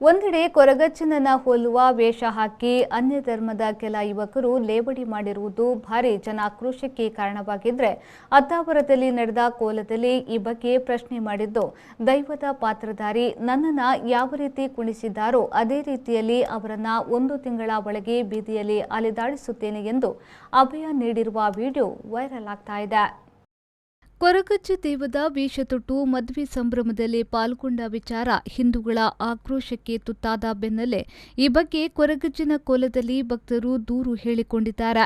ಒಂದೆಡೆ ಕೊರಗಜ್ಜನನ್ನ ಹೋಲುವ ವೇಷ ಹಾಕಿ ಅನ್ಯ ಧರ್ಮದ ಕೆಲ ಯುವಕರು ಲೇವಡಿ ಮಾಡಿರುವುದು ಭಾರಿ ಜನಾಕ್ರೋಶಕ್ಕೆ ಕಾರಣವಾಗಿದ್ರೆ ಅತ್ತಾವರದಲ್ಲಿ ನಡೆದ ಕೋಲದಲ್ಲಿ ಈ ಬಗ್ಗೆ ಪ್ರಶ್ನೆ ಮಾಡಿದ್ದು ದೈವದ ಪಾತ್ರಧಾರಿ ನನ್ನನ್ನ ಯಾವ ರೀತಿ ಕುಣಿಸಿದ್ದಾರೋ ಅದೇ ರೀತಿಯಲ್ಲಿ ಅವರನ್ನ 1 ತಿಂಗಳ ಒಳಗೆ ಬೀದಿಯಲ್ಲಿ ಅಲೆದಾಡಿಸುತ್ತೇನೆ ಎಂದು ಅಭಯ ನೀಡಿರುವ ವಿಡಿಯೋ ವೈರಲ್ ಆಗ್ತಾ ಇದೆ. ಕೊರಗಜ್ಜ ದೇವದ ವೇಷ ತೊಟ್ಟು ಮದುವೆ ಸಂಭ್ರಮದಲ್ಲಿ ಪಾಲ್ಗೊಂಡ ವಿಚಾರ ಹಿಂದೂಗಳ ಆಕ್ರೋಶಕ್ಕೆ ತುತ್ತಾದ ಬೆನ್ನಲ್ಲೇ ಈ ಬಗ್ಗೆ ಕೊರಗಜ್ಜನ ಕೋಲದಲ್ಲಿ ಭಕ್ತರು ದೂರು ಹೇಳಿಕೊಂಡಿದ್ದಾರೆ.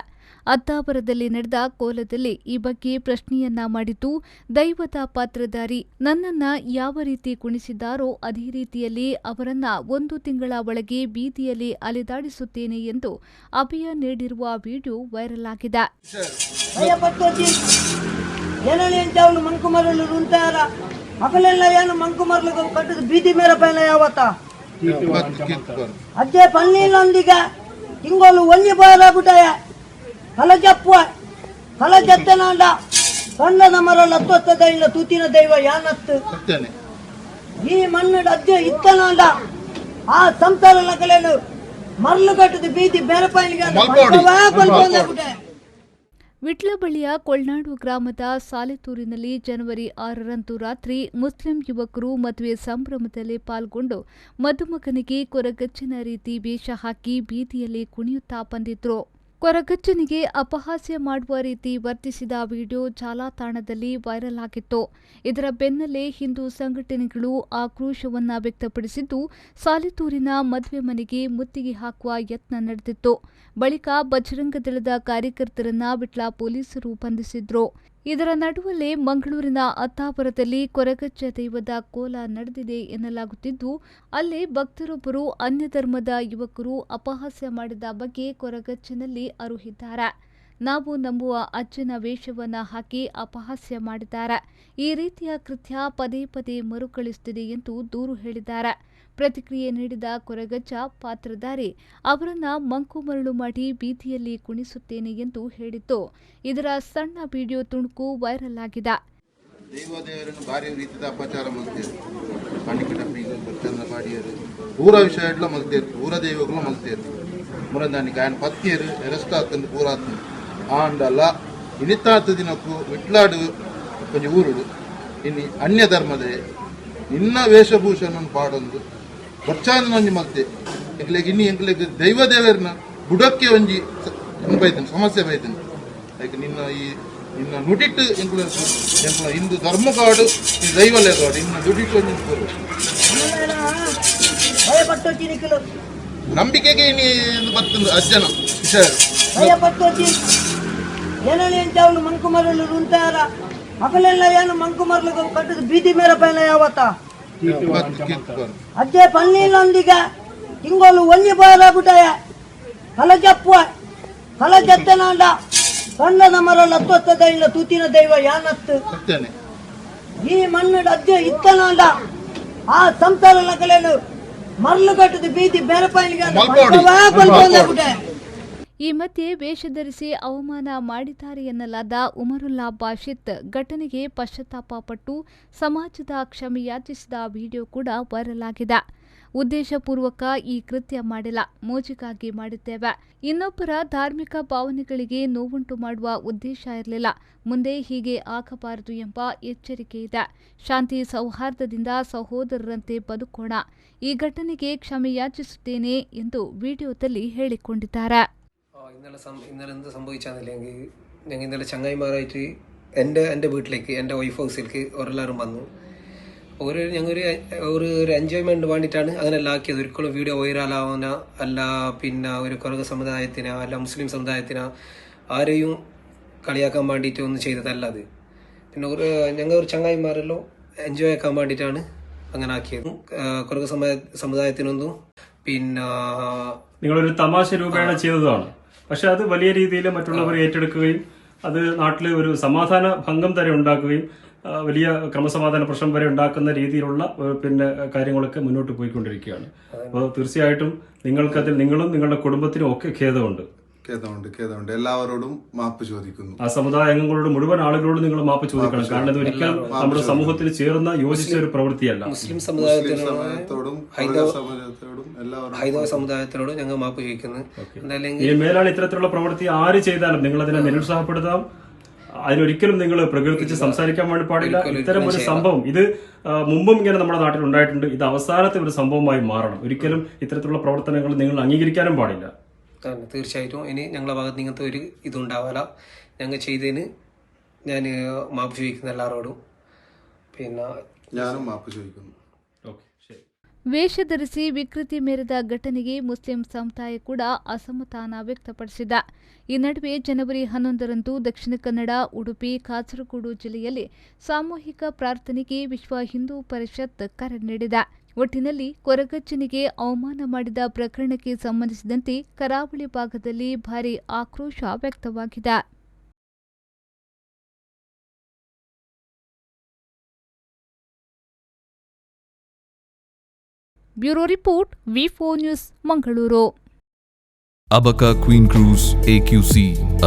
ಅತ್ತಾವರದಲ್ಲಿ ನಡೆದ ಕೋಲದಲ್ಲಿ ಈ ಬಗ್ಗೆ ಪ್ರಶ್ನೆಯನ್ನ ಮಾಡಿದ್ದು ದೈವದ ಪಾತ್ರಧಾರಿ ನನ್ನನ್ನ ಯಾವ ರೀತಿ ಕುಣಿಸಿದ್ದಾರೋ ಅದೇ ರೀತಿಯಲ್ಲಿ ಅವರನ್ನ 1 ತಿಂಗಳ ಒಳಗೆ ಬೀದಿಯಲ್ಲಿ ಅಲೆದಾಡಿಸುತ್ತೇನೆ ಎಂದು ಅಭಯ ನೀಡಿರುವ ವಿಡಿಯೋ ವೈರಲ್ ಆಗಿದೆ. ಏನని అంటే వాళ్ళు మంకుమరులు ఉంటారా మగలెల్ల ఏను మంకుమరులు కట్టు బీది మేర పైన యావత అదే పన్నీలందిగా ఇంగోలు ఒల్లిపోయరాబుటాయ కల చెత్తనాండ సన్నದ ಮರಲ್ಲ ಹತ್ತೊತ್ತದ ಇಲ್ಲ ತೂತಿನ ದೈವ ಯಾನತ್ತು ಈ ಮಣ್ಣು ಅಜ್ಜೆ ಇತ್ತನಾಂಡ ಆ ಸಂಸಾರ ಲಕಲೇನು ಮರಳು ಕಟ್ಟದ ಬೀದಿ ಬೇರೆ ಪೈಲಿಗೆ ವಿಟ್ಲ ಬಳಿಯ ಕೊಳ್ನಾಡು ಗ್ರಾಮದ ಸಾಲೆತೂರಿನಲ್ಲಿ ಜನವರಿ 6ರಂದು ರಾತ್ರಿ ಮುಸ್ಲಿಂ ಯುವಕರು ಮದುವೆ ಸಂಭ್ರಮದಲ್ಲಿ ಪಾಲ್ಗೊಂಡು ಮದುಮಗನಿಗೆ ಕೊರಗಜ್ಜನ ರೀತಿ ವೇಷ ಹಾಕಿ ಬೀದಿಯಲ್ಲಿ ಕುಣಿಯುತ್ತಾ ಬಂದಿದ್ರು. ಕೊರಗಜ್ಜನಿಗೆ ಅಪಹಾಸ್ಯ ಮಾಡುವ ರೀತಿ ವರ್ತಿಸಿದ ವಿಡಿಯೋ ಜಾಲತಾಣದಲ್ಲಿ ವೈರಲ್ ಆಗಿತ್ತು. ಇದರ ಬೆನ್ನಲ್ಲೇ ಹಿಂದೂ ಸಂಘಟನೆಗಳು ಆಕ್ರೋಶವನ್ನ ವ್ಯಕ್ತಪಡಿಸಿದ್ದು ಸಾಲೆತೂರಿನ ಮದುವೆ ಮನೆಗೆ ಮುತ್ತಿಗೆ ಹಾಕುವ ಯತ್ನ ನಡೆದಿತ್ತು. ಬಳಿಕ ಬಜರಂಗ ದಳದ ಕಾರ್ಯಕರ್ತರನ್ನ ವಿಟ್ಲ ಪೊಲೀಸರು ಬಂಧಿಸಿದ್ರು. ಇದರ ನಡುವಲ್ಲೇ ಮಂಗಳೂರಿನ ಅತ್ತಾವರದಲ್ಲಿ ಕೊರಗಜ್ಜ ದೈವದ ಕೋಲ ನಡೆದಿದೆ ಎನ್ನಲಾಗುತ್ತಿದ್ದು ಅಲ್ಲಿ ಭಕ್ತರೊಬ್ಬರು ಅನ್ಯ ಧರ್ಮದ ಯುವಕರು ಅಪಹಾಸ್ಯ ಮಾಡಿದ ಬಗ್ಗೆ ಕೊರಗಜ್ಜನಲ್ಲಿ ಅರುಹಿದ್ದಾರೆ. ನಾವು ನಂಬುವ ಅಜ್ಜನ ವೇಷವನ್ನ ಹಾಕಿ ಅಪಹಾಸ್ಯ ಮಾಡಿದ್ದಾರೆ. ಈ ರೀತಿಯ ಕೃತ್ಯ ಪದೇ ಪದೇ ಮರುಕಳಿಸುತ್ತಿದೆ ಎಂದು ದೂರು ಹೇಳಿದ್ದಾರೆ. ಪ್ರತಿಕ್ರಿಯೆ ನೀಡಿದ ಕೊರಗಜ್ಜ ಪಾತ್ರಧಾರಿ ಅವರನ್ನ ಮಂಕು ಮರಳು ಮಾಡಿ ಬೀದಿಯಲ್ಲಿ ಕುಣಿಸುತ್ತೇನೆ ಎಂದು ಹೇಳಿದ್ದು ಇದರ ಸಣ್ಣ ವಿಡಿಯೋ ತುಣುಕು ವೈರಲ್ ಆಗಿದೆ. ದೇವದೇವರನ್ನು ಭಾರಿ ರೀತಿಯ ಅಪಚಾರ ಮಾಡ್ತಾರೆ. ಪೂರ ವಿಷಯ ಮಲ್ತೇರು ಪೂರ ದೈವಗಳು ಮಲ್ತೇರು ಮುರಂದಾನಿಗೆ ఆయన ಪತ್ನಿಯರು ಎರಸ್ತಾತಂದು ಪೂರಾತ್ಮ ಆಂಡಲ್ಲ ಇನಿತಾತ ದಿನಕ್ಕೂ ವಿಟ್ಲಾಡು ಕೊಂಚ ಊರುಡು ಇನ್ನು ಅನ್ಯ ಧರ್ಮದೇ ಇನ್ನ ವೇಷಭೂಷಣ ಪಾಡೊಂದು ಬರ್ಚಾದ ಒಂಜಿ ಮಲ್ತೆ ಎಂಕ್ಲೆಗ್ ಇನ್ನು ಎಂಕ್ಲೆಗ್ ದೈವ ದೇವರನ್ನ ಬುಡಕ್ಕೆ ಒಂಜಿ ಬೈತನು ಸಮಸ್ಯೆ ಬೈತನು ಲೈಕ್ ನಿನ್ನ ನುಡಿಟ್ಟು ಎಂಕ್ಲ ಹಿಂದೂ ಧರ್ಮ ಕಾಡು ದೈವಲೇ ಕಾಡು ಇನ್ನು ನುಡಿಟ್ಟು ಒಂಜಿ ನಂಬಿಕೆಗೆ ಬರ್ತಂದು ಅಜ್ಜನ ವಿಷಯ ಏನని అంటే వాళ్ళు మంకుమరులు ఉంటారా మగలెల్ల ఏను మంకుమరులు కట్టు బీది మేర పైన యావత అదే పన్నీలందిగా ఇంగోలు ఒల్లిపోయరాబుటాయ కల చెత్తనాండ సన్నದ ಮರಲ್ಲ ಹತ್ತೊತ್ತದ ಇಲ್ಲ ತೂತಿನ ದೈವ ಯಾನತ್ತು ಈ ಮಣ್ಣು ಅಜ್ಜೆ ಇತ್ತನಾಂಡ ಆ ಸಂಸಾರ ಲಕಲೇನು ಮರಳು ಕಟ್ಟದ ಬೀದಿ ಬೇರೆ ಪೈಲಿಗೆ ಈ ಮಧ್ಯೆ ವೇಷ ಧರಿಸಿ ಅವಮಾನ ಮಾಡಿದ್ದಾರೆ ಎನ್ನಲಾದ ಉಮರುಲ್ಲಾ ಬಾಷಿತ್ ಘಟನೆಗೆ ಪಶ್ಚಾತ್ತಾಪ ಪಟ್ಟು ಸಮಾಜದ ಕ್ಷಮೆ ಯಾಚಿಸಿದ ವಿಡಿಯೋ ಕೂಡ ವೈರಲ್ ಆಗಿದೆ. ಉದ್ದೇಶಪೂರ್ವಕ ಈ ಕೃತ್ಯ ಮಾಡಿಲ್ಲ, ಮೋಜಿಗಾಗಿ ಮಾಡಿದ್ದೇವೆ. ಇನ್ನೊಬ್ಬರ ಧಾರ್ಮಿಕ ಭಾವನೆಗಳಿಗೆ ನೋವುಂಟು ಮಾಡುವ ಉದ್ದೇಶ ಇರಲಿಲ್ಲ. ಮುಂದೆ ಹೀಗೆ ಆಗಬಾರದು ಎಂಬ ಎಚ್ಚರಿಕೆ ಇದೆ. ಶಾಂತಿ ಸೌಹಾರ್ದದಿಂದ ಸಹೋದರರಂತೆ ಬದುಕೋಣ. ಈ ಘಟನೆಗೆ ಕ್ಷಮೆ ಯಾಚಿಸುತ್ತೇನೆ ಎಂದು ವಿಡಿಯೋದಲ್ಲಿ ಹೇಳಿಕೊಂಡಿದ್ದಾರೆ. ഇന്നലെ എന്ത് സംഭവിച്ചാന്നില്ലെങ്കിൽ ഞങ്ങൾ ഇന്നലെ ചങ്ങായിമാരായിട്ട് എൻ്റെ വീട്ടിലേക്ക് എൻ്റെ വൈഫ് ഹൗസിലേക്ക് അവരെല്ലാവരും വന്നു. ഞങ്ങൾ ഒരു എൻജോയ്മെൻറ്റ് വേണ്ടിയിട്ടാണ് അങ്ങനെല്ലാം ആക്കിയത്. ഒരിക്കലും വീഡിയോ വൈറലാവുന്ന അല്ല, പിന്നെ ഒരു കൊറക സമുദായത്തിന് അല്ല മുസ്ലിം സമുദായത്തിന് ആരെയും കളിയാക്കാൻ വേണ്ടിയിട്ട് ഒന്നും ചെയ്തതല്ല അത്. പിന്നെ ഞങ്ങൾ ഒരു ചങ്ങായിമാരെല്ലാം എൻജോയ് ആക്കാൻ വേണ്ടിയിട്ടാണ് അങ്ങനെ ആക്കിയത്. കൊറക സമുദായത്തിനൊന്നും പിന്നെ നിങ്ങളൊരു തമാശ രൂപേണ ചെയ്തതാണ്. പക്ഷെ അത് വലിയ രീതിയിൽ മറ്റുള്ളവർ ഏറ്റെടുക്കുകയും അത് നാട്ടിൽ ഒരു സമാധാന ഭംഗം തന്നെ ഉണ്ടാക്കുകയും വലിയ ക്രമസമാധാന പ്രശ്നം വരെ ഉണ്ടാക്കുന്ന രീതിയിലുള്ള പിന്നെ കാര്യങ്ങളൊക്കെ മുന്നോട്ട് പോയിക്കൊണ്ടിരിക്കുകയാണ്. അപ്പോൾ തീർച്ചയായിട്ടും നിങ്ങൾക്കതിൽ നിങ്ങളും നിങ്ങളുടെ കുടുംബത്തിനും ഒക്കെ ഖേദമുണ്ട്. ഖേദമുണ്ട് എല്ലാവരോടും മാപ്പ് ചോദിക്കുന്നു. ആ സമുദായ അംഗങ്ങളോട് മുഴുവൻ ആളുകളോടും നിങ്ങൾ മാപ്പ് ചോദിക്കണം. കാരണം ഇത് ഒരിക്കലും നമ്മുടെ സമൂഹത്തിൽ ചേർന്ന യോജിച്ച ഒരു പ്രവൃത്തിയല്ല. മുസ്ലിം സമുദായത്തോടും എല്ലാവരും ഹൈന്ദവ സമുദായത്തിനോടും ഞങ്ങൾ മാപ്പ് ചോദിക്കുന്നു. ഈ മേലാണ് ഇത്തരത്തിലുള്ള പ്രവൃത്തി ആര് ചെയ്താലും നിങ്ങൾ അതിനെ നിരുത്സാഹപ്പെടുത്താം. അതിനൊരിക്കലും നിങ്ങൾ പ്രകീർത്തിച്ച് സംസാരിക്കാൻ വേണ്ടി പാടില്ല. ഇത്തരം ഒരു സംഭവം ഇത് മുമ്പും ഇങ്ങനെ നമ്മുടെ നാട്ടിൽ ഉണ്ടായിട്ടുണ്ട്. ഇത് അവസാനത്തെ ഒരു സംഭവമായി മാറണം. ഒരിക്കലും ഇത്തരത്തിലുള്ള പ്രവർത്തനങ്ങൾ നിങ്ങൾ അംഗീകരിക്കാനും പാടില്ല. തീർച്ചയായിട്ടും ഇനി ഞങ്ങളുടെ ഭാഗത്ത് ഇങ്ങനത്തെ ഒരു ഇതുണ്ടാവില്ല. ഞങ്ങൾ ചെയ്തതിന് ഞാൻ മാപ്പ് ചോദിക്കുന്നു എല്ലാവരോടും. പിന്നെ ഞാനും മാപ്പ് ചോദിക്കുന്നു. ವೇಷ ಧರಿಸಿ ವಿಕೃತಿ ಮೆರೆದ ಘಟನೆಗೆ ಮುಸ್ಲಿಂ ಸಮುದಾಯ ಕೂಡ ಅಸಮಾಧಾನ ವ್ಯಕ್ತಪಡಿಸಿದ. ಈ ನಡುವೆ ಜನವರಿ 11ರಂದು ದಕ್ಷಿಣ ಕನ್ನಡ, ಉಡುಪಿ, ಕಾಸರಗೋಡು ಜಿಲ್ಲೆಯಲ್ಲಿ ಸಾಮೂಹಿಕ ಪ್ರಾರ್ಥನೆಗೆ ವಿಶ್ವ ಹಿಂದೂ ಪರಿಷತ್ ಕರೆ ನೀಡಿದ. ಒಟ್ಟಿನಲ್ಲಿ ಕೊರಗಜ್ಜನಿಗೆ ಅವಮಾನ ಮಾಡಿದ ಪ್ರಕರಣಕ್ಕೆ ಸಂಬಂಧಿಸಿದಂತೆ ಕರಾವಳಿ ಭಾಗದಲ್ಲಿ ಭಾರೀ ಆಕ್ರೋಶ ವ್ಯಕ್ತವಾಗಿದೆ. Bureau report V4 news Mangaluru. Abaka Queen Cruise AQC,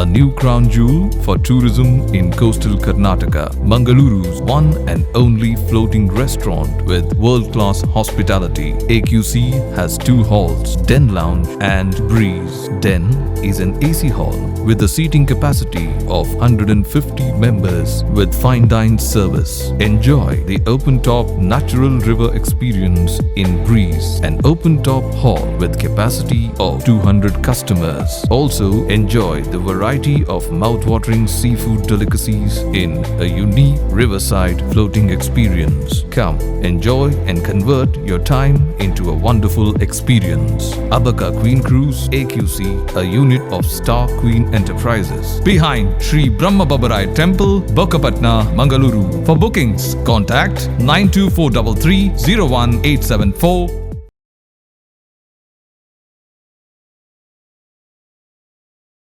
a new crown jewel for tourism in coastal Karnataka. Mangaluru's one and only floating restaurant with world-class hospitality. AQC has 2 halls, Den Lounge and Breeze. Den is an AC hall with a seating capacity of 150 members with fine dine service. Enjoy the open-top natural river experience in Breeze, an open-top hall with capacity of 200 customers. Also enjoy the variety of mouth-watering seafood delicacies in a unique riverside floating experience. Come, enjoy and convert your time into a wonderful experience. Abaka Queen Cruise AQC, a unit of Star Queen Enterprises, behind Sri Brahma Babarai Temple, Bokapatna, Mangaluru. For bookings, contact 92433 01874